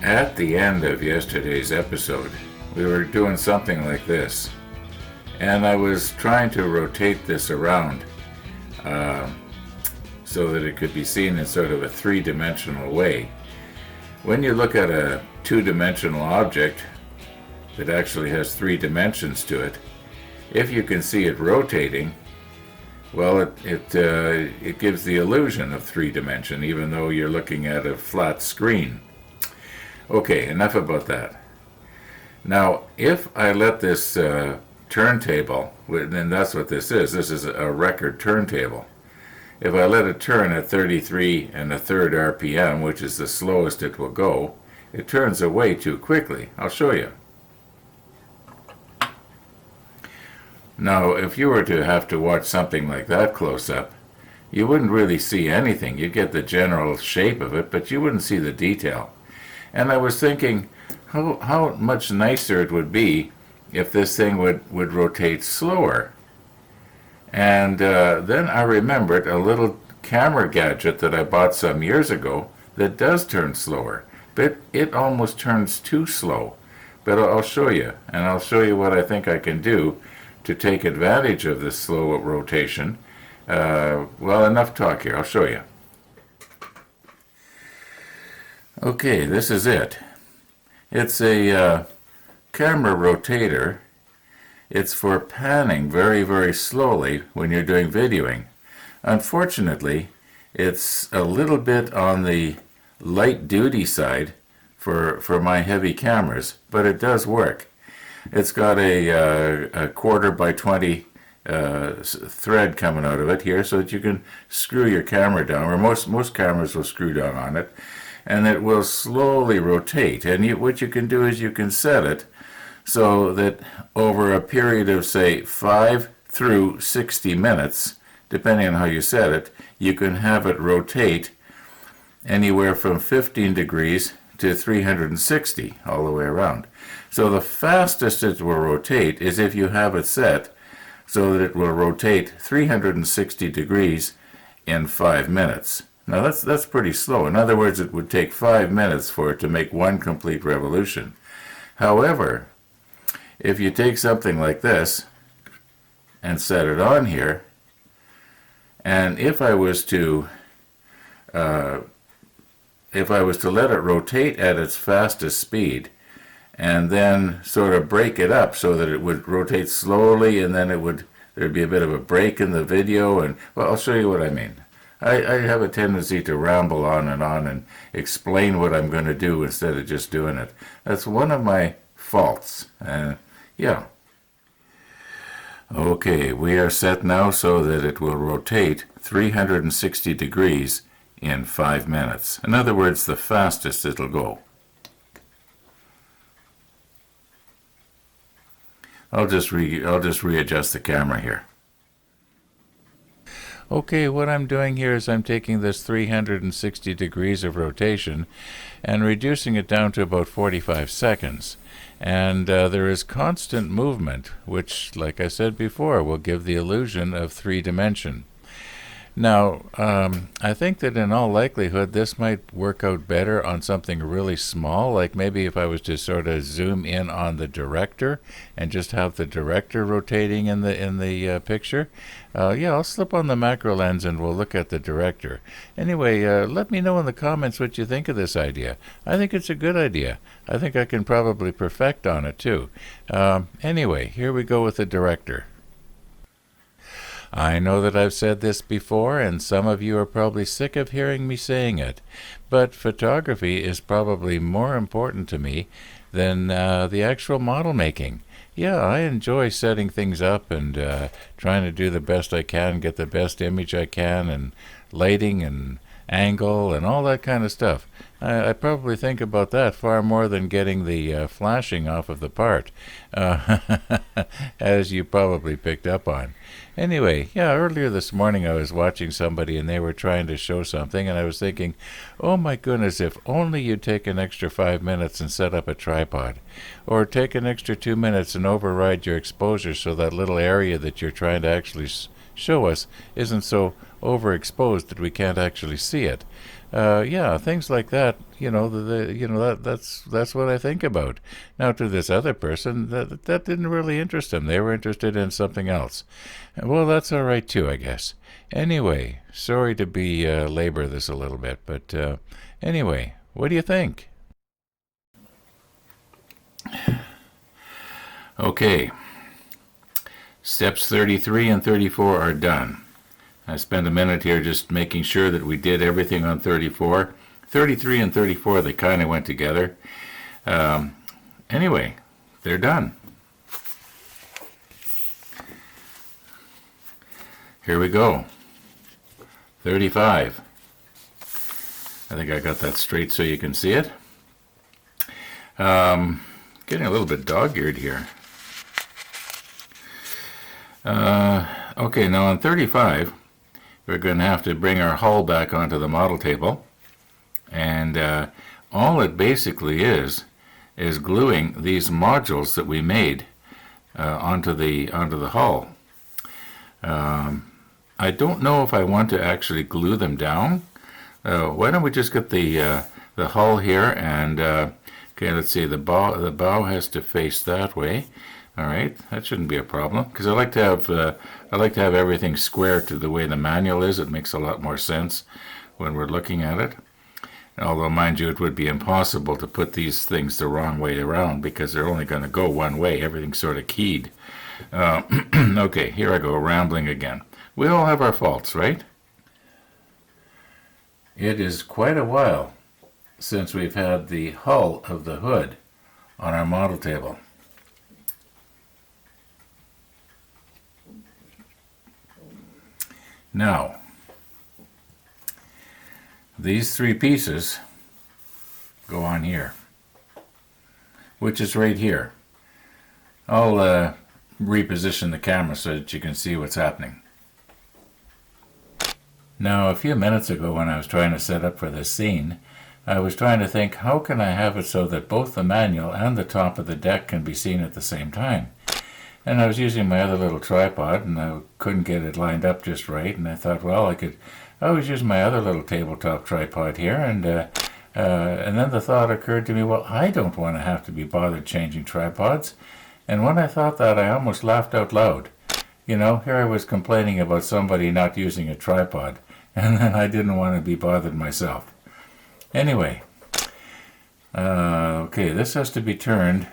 At the end of yesterday's episode, we were doing something like this, and I was trying to rotate this around so that it could be seen in sort of a three-dimensional way. When you look at a two-dimensional object that actually has three dimensions to it, if you can see it rotating, well, it gives the illusion of three dimension, even though you're looking at a flat screen. Okay, enough about that. Now, if I let this turntable, and that's what this is a record turntable. If I let it turn at 33 1/3 RPM, which is the slowest it will go, it turns away too quickly. I'll show you. Now, if you were to have to watch something like that close up, you wouldn't really see anything. You'd get the general shape of it, but you wouldn't see the detail. And I was thinking how much nicer it would be if this thing would rotate slower. And then I remembered a little camera gadget that I bought some years ago that does turn slower, but it almost turns too slow. But I'll show you, and I'll show you what I think I can do to take advantage of this slow rotation. Well, enough talk here. I'll show you. Okay, this is it. It's a camera rotator. It's for panning very, very slowly when you're doing videoing. Unfortunately, it's a little bit on the light duty side for my heavy cameras, but it does work. It's got a 1/4 by 20 thread coming out of it here, so that you can screw your camera down, or most cameras will screw down on it, and it will slowly rotate. And what you can do is you can set it so that over a period of, say, 5 through 60 minutes, depending on how you set it, you can have it rotate anywhere from 15 degrees to 360 all the way around. So the fastest it will rotate is if you have it set so that it will rotate 360 degrees in 5 minutes. Now that's pretty slow. In other words, it would take 5 minutes for it to make one complete revolution. However, if you take something like this and set it on here, and if I was to let it rotate at its fastest speed, and then sort of break it up so that it would rotate slowly, and then there'd be a bit of a break in the video, and well, I'll show you what I mean. I have a tendency to ramble on and explain what I'm going to do instead of just doing it. That's one of my faults. Yeah. Okay, we are set now so that it will rotate 360 degrees in 5 minutes. In other words, the fastest it'll go. I'll just readjust the camera here. Okay, what I'm doing here is I'm taking this 360 degrees of rotation and reducing it down to about 45 seconds. And there is constant movement, which, like I said before, will give the illusion of three dimension. Now, I think that in all likelihood this might work out better on something really small, like maybe if I was to sort of zoom in on the director and just have the director rotating in the picture. Yeah, I'll slip on the macro lens and we'll look at the director. Anyway, let me know in the comments what you think of this idea. I think it's a good idea. I think I can probably perfect on it too. Anyway, here we go with the director. I know that I've said this before, and some of you are probably sick of hearing me saying it, but photography is probably more important to me than the actual model making. Yeah, I enjoy setting things up and trying to do the best I can, get the best image I can, and lighting and angle and all that kind of stuff. I probably think about that far more than getting the flashing off of the part, as you probably picked up on. Anyway, yeah, earlier this morning I was watching somebody and they were trying to show something, and I was thinking, oh my goodness, if only you'd take an extra 5 minutes and set up a tripod, or take an extra 2 minutes and override your exposure so that little area that you're trying to actually show us isn't so overexposed that we can't actually see it. Yeah, things like that. That's what I think about. Now, to this other person, that didn't really interest them. They were interested in something else. Well, that's all right too, I guess. Anyway, sorry to be labor this a little bit, but anyway, what do you think? Okay, steps 33 and 34 are done. I spent a minute here just making sure that we did everything on 34. 33 and 34, they kind of went together. Anyway, they're done. Here we go. 35. I think I got that straight so you can see it. Getting a little bit dog-eared here. Okay, now on 35, we're going to have to bring our hull back onto the model table. And all it basically is gluing these modules that we made onto the hull. I don't know if I want to actually glue them down. Why don't we just get the hull here and okay, let's see, the bow has to face that way. All right, that shouldn't be a problem because I like to have everything square to the way the manual is. It makes a lot more sense when we're looking at it. Although, mind you, it would be impossible to put these things the wrong way around because they're only going to go one way. Everything's sort of keyed. Okay, here I go, rambling again. We all have our faults, right? It is quite a while since we've had the hull of the hood on our model table. Now, these three pieces go on here, which is right here. I'll reposition the camera so that you can see what's happening. Now, a few minutes ago when I was trying to set up for this scene, I was trying to think, how can I have it so that both the manual and the top of the deck can be seen at the same time? And I was using my other little tripod, and I couldn't get it lined up just right, and I thought, well, I could always use my other little tabletop tripod here, and then the thought occurred to me, well, I don't want to have to be bothered changing tripods. And when I thought that, I almost laughed out loud. You know, here I was complaining about somebody not using a tripod, and then I didn't want to be bothered myself. Anyway, okay, this has to be turned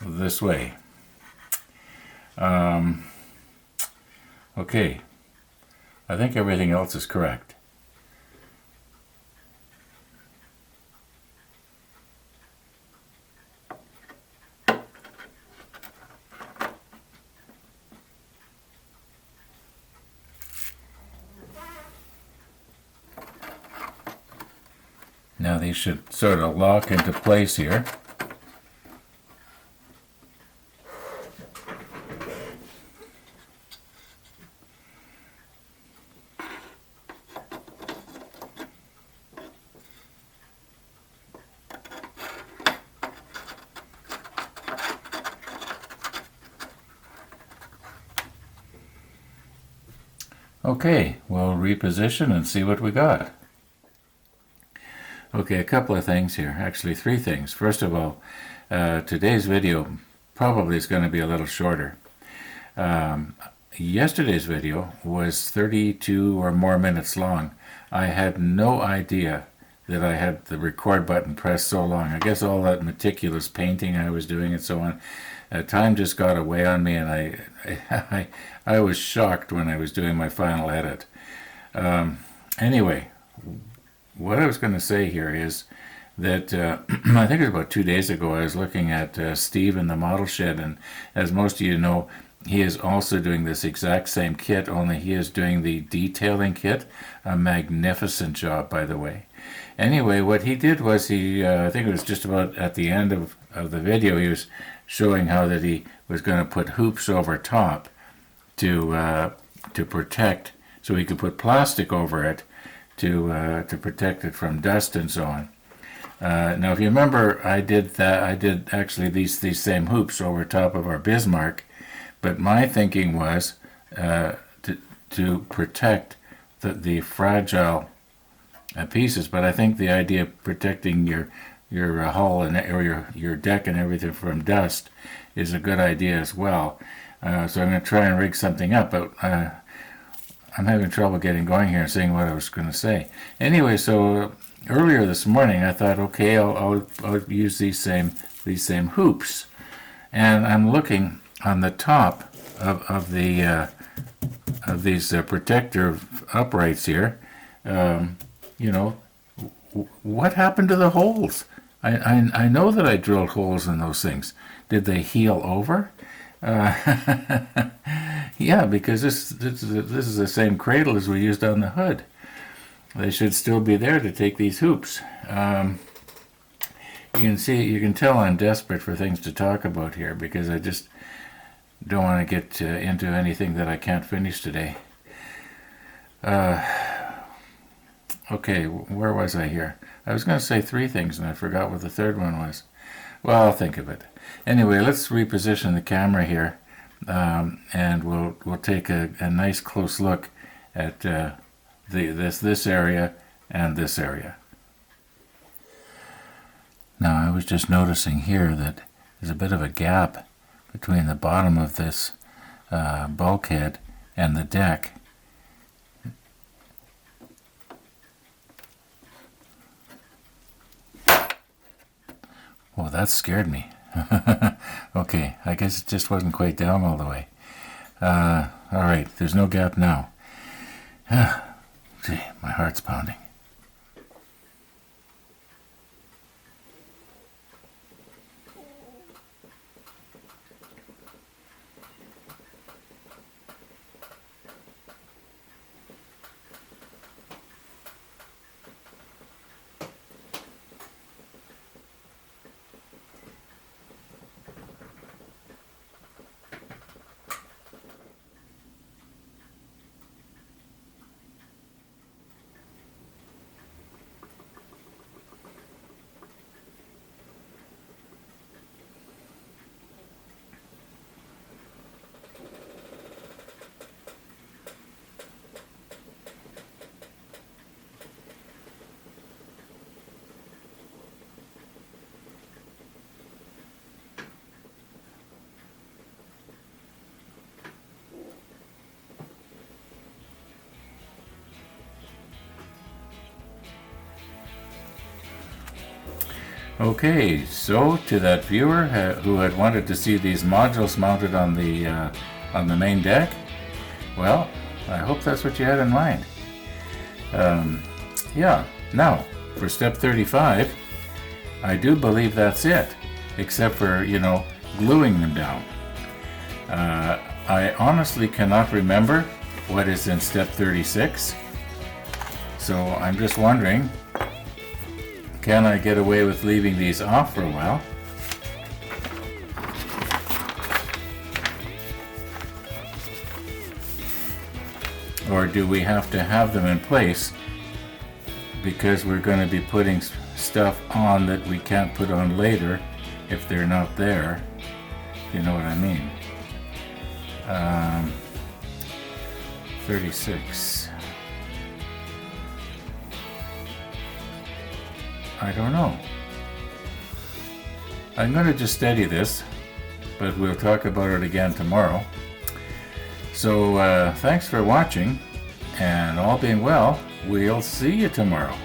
this way. Okay, I think everything else is correct. Now these should sort of lock into place here. Okay, we'll reposition and see what we got. Okay, a couple of things here, actually three things. First of all, today's video probably is going to be a little shorter. Yesterday's video was 32 or more minutes long. I had no idea that I had the record button pressed so long. I guess all that meticulous painting I was doing and so on, time just got away on me, and I was shocked when I was doing my final edit. Anyway, what I was going to say here is that I think it was about 2 days ago I was looking at Steve in the model shed, and as most of you know, he is also doing this exact same kit, only he is doing the detailing kit. A magnificent job, by the way. Anyway, what he did was I think it was just about at the end of the video, he was showing how that he was going to put hoops over top to protect, so he could put plastic over it to protect it from dust and so on. Now, if you remember, I did actually these same hoops over top of our Bismarck, but my thinking was to protect the fragile pieces. But I think the idea of protecting your hull or your deck and everything from dust is a good idea as well. So I'm going to try and rig something up, but I'm having trouble getting going here and saying what I was going to say. Anyway, so earlier this morning I thought, okay, I'll use these same hoops, and I'm looking on the top of these protector uprights here. You know, what happened to the holes? I know that I drilled holes in those things. Did they heal over? Yeah, because this is the same cradle as we used on the hood. They should still be there to take these hoops. You can tell I'm desperate for things to talk about here because I just don't want to get into anything that I can't finish today. Okay, where was I here? I was going to say three things and I forgot what the third one was. Well, I'll think of it. Anyway, let's reposition the camera here, and we'll take a nice close look at this area and this area. Now, I was just noticing here that there's a bit of a gap between the bottom of this bulkhead and the deck. Well, that scared me. Okay, I guess it just wasn't quite down all the way. All right, there's no gap now. Gee, my heart's pounding. Okay, so to that viewer who had wanted to see these modules mounted on the main deck, well, I hope that's what you had in mind. Yeah, now, for step 35, I do believe that's it, except for, gluing them down. I honestly cannot remember what is in step 36, so I'm just wondering, can I get away with leaving these off for a while? Or do we have to have them in place because we're going to be putting stuff on that we can't put on later if they're not there? You know what I mean? 36. I don't know. I'm going to just study this, but we'll talk about it again tomorrow. So thanks for watching, and all being well, we'll see you tomorrow.